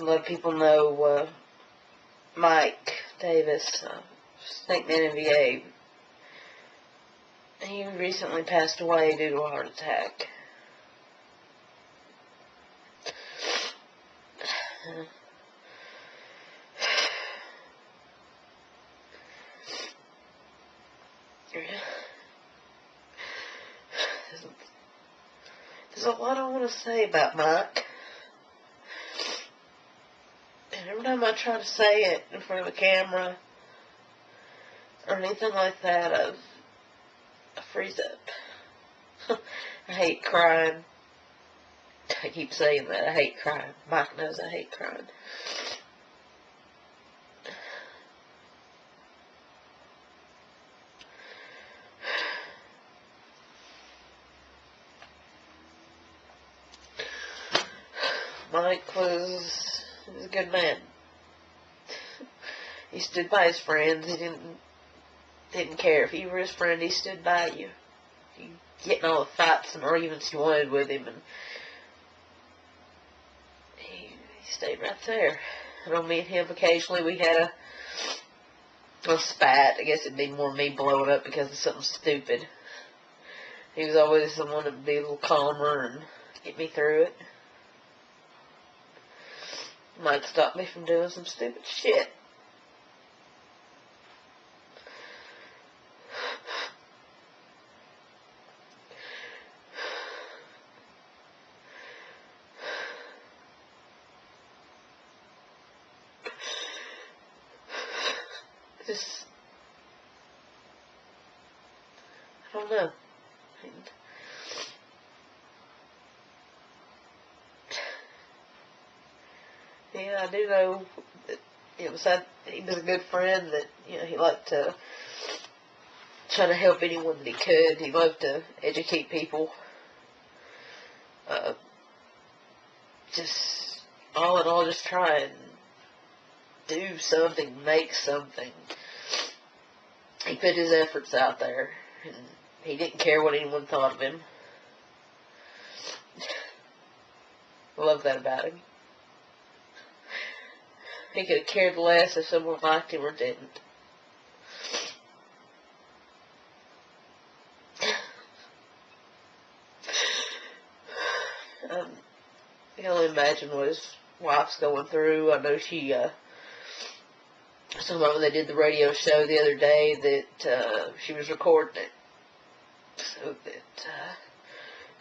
a lot of people know Mike Davis, Snakemannva. He recently passed away due to a heart attack. There's a lot I want to say about Mike. And every time I try to say it in front of a camera or anything like that, I freeze up. I hate crying. I keep saying that. I hate crying. Mike knows I hate crying. Mike was a good man. He stood by his friends. He didn't care if you were his friend. He stood by you. You get in all the fights and arguments you wanted with him, and he stayed right there. I know me and him occasionally we had a spat. I guess it'd be more me blowing up because of something stupid. He was always the one to be a little calmer and get me through it. Mike stopped me from doing some stupid shit. Just, I don't know. Yeah, I do know that he was a good friend, that, you know, he liked to try to help anyone that he could. He loved to educate people. Just, all in all, just try and do something, make something. He put his efforts out there, and he didn't care what anyone thought of him. I love that about him. He could have cared less if someone liked him or didn't. I can only imagine what his wife's going through. I know she, somehow when they did the radio show the other day, that she was recording it so that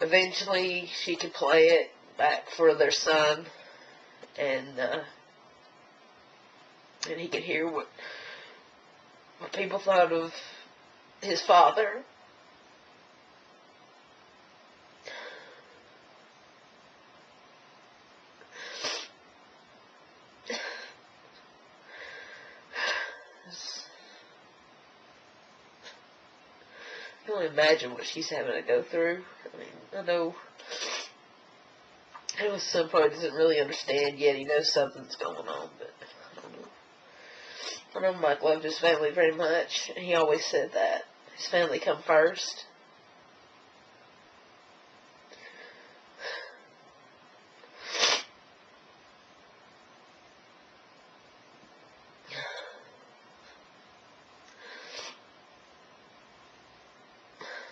eventually she could play it back for their son, and he could hear what people thought of his father. I can only imagine what she's having to go through. I mean, I know some part doesn't really understand yet. He knows something's going on, but I don't know. I know Mike loved his family very much, and he always said that. His family come first.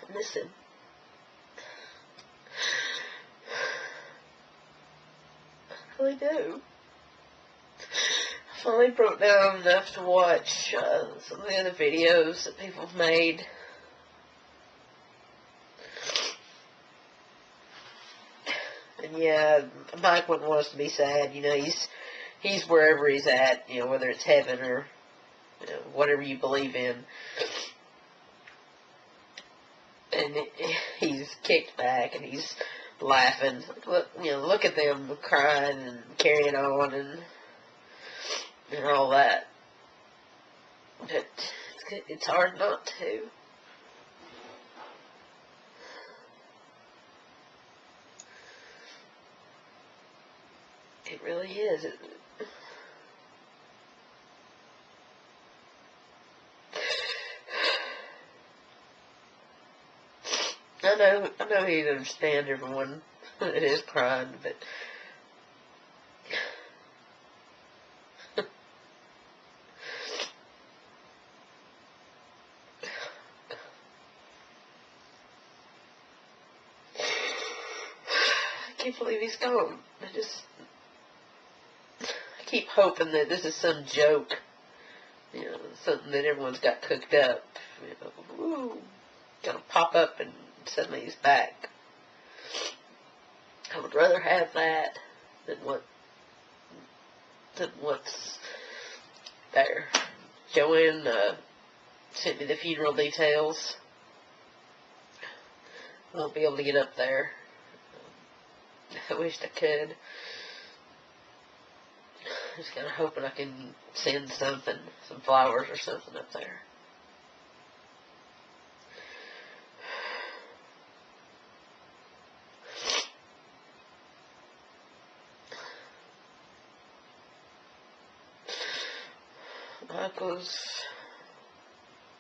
I miss him. I really do. I finally broke down enough to watch some of the other videos that people have made. And yeah, Mike wouldn't want us to be sad. You know, he's wherever he's at, you know, whether it's heaven or, you know, whatever you believe in. And he's kicked back and he's laughing. Look at them crying and carrying on and all that. But it's hard not to. It really is. I know he'd understand everyone that is crying, but can't believe he's gone. I keep hoping that this is some joke. You know, something that everyone's got cooked up. You know, ooh, gonna pop up and suddenly he's back. I would rather have that than what's there. Joanne sent me the funeral details. I won't be able to get up there. I wished I could. Just kind of hoping I can send something, some flowers or something up there.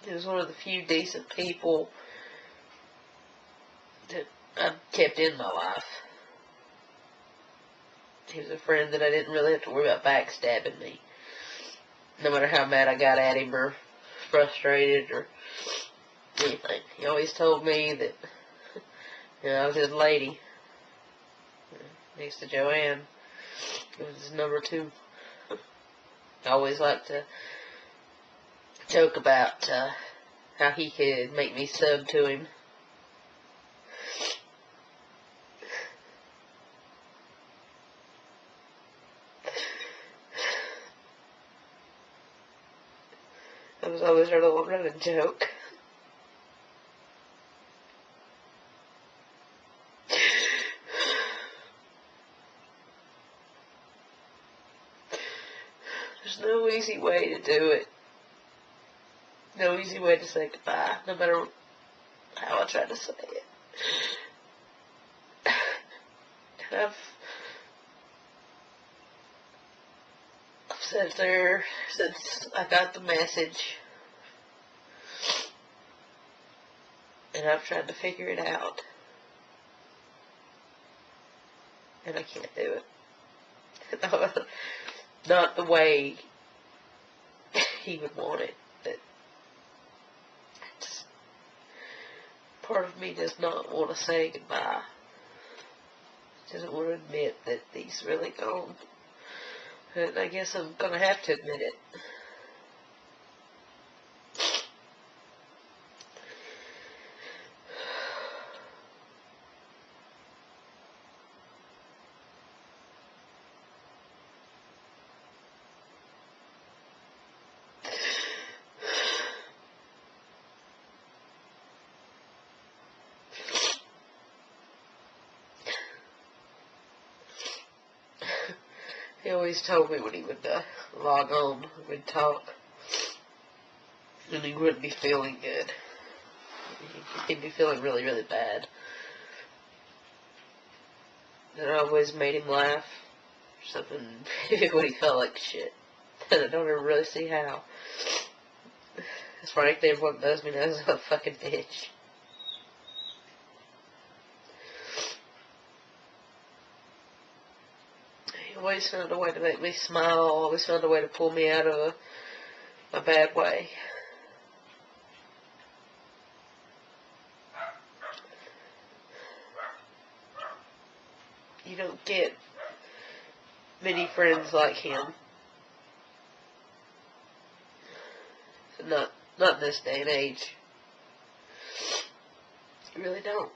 He was one of the few decent people that I've kept in my life. He was a friend that I didn't really have to worry about backstabbing me. No matter how mad I got at him or frustrated or anything. He always told me that, you know, I was his lady. Next to Joanne. It was his number 2. I always liked to joke about how he could make me sub to him. That was always our little running joke. There's no easy way to do it. No easy way to say goodbye, no matter how I try to say it. I've sat there since I got the message, and I've tried to figure it out, and I can't do it. Not the way he would want it. But part of me does not want to say goodbye. Doesn't want to admit that he's really gone. And I guess I'm going to have to admit it. He always told me when he would log on, we'd talk, and he wouldn't be feeling good. He'd be feeling really, really bad. And I always made him laugh, or something, when he felt like shit. And I don't ever really see how. That's right, everyone knows me now as a fucking bitch. Always found a way to make me smile, always found a way to pull me out of a bad way. You don't get many friends like him. Not in this day and age. You really don't.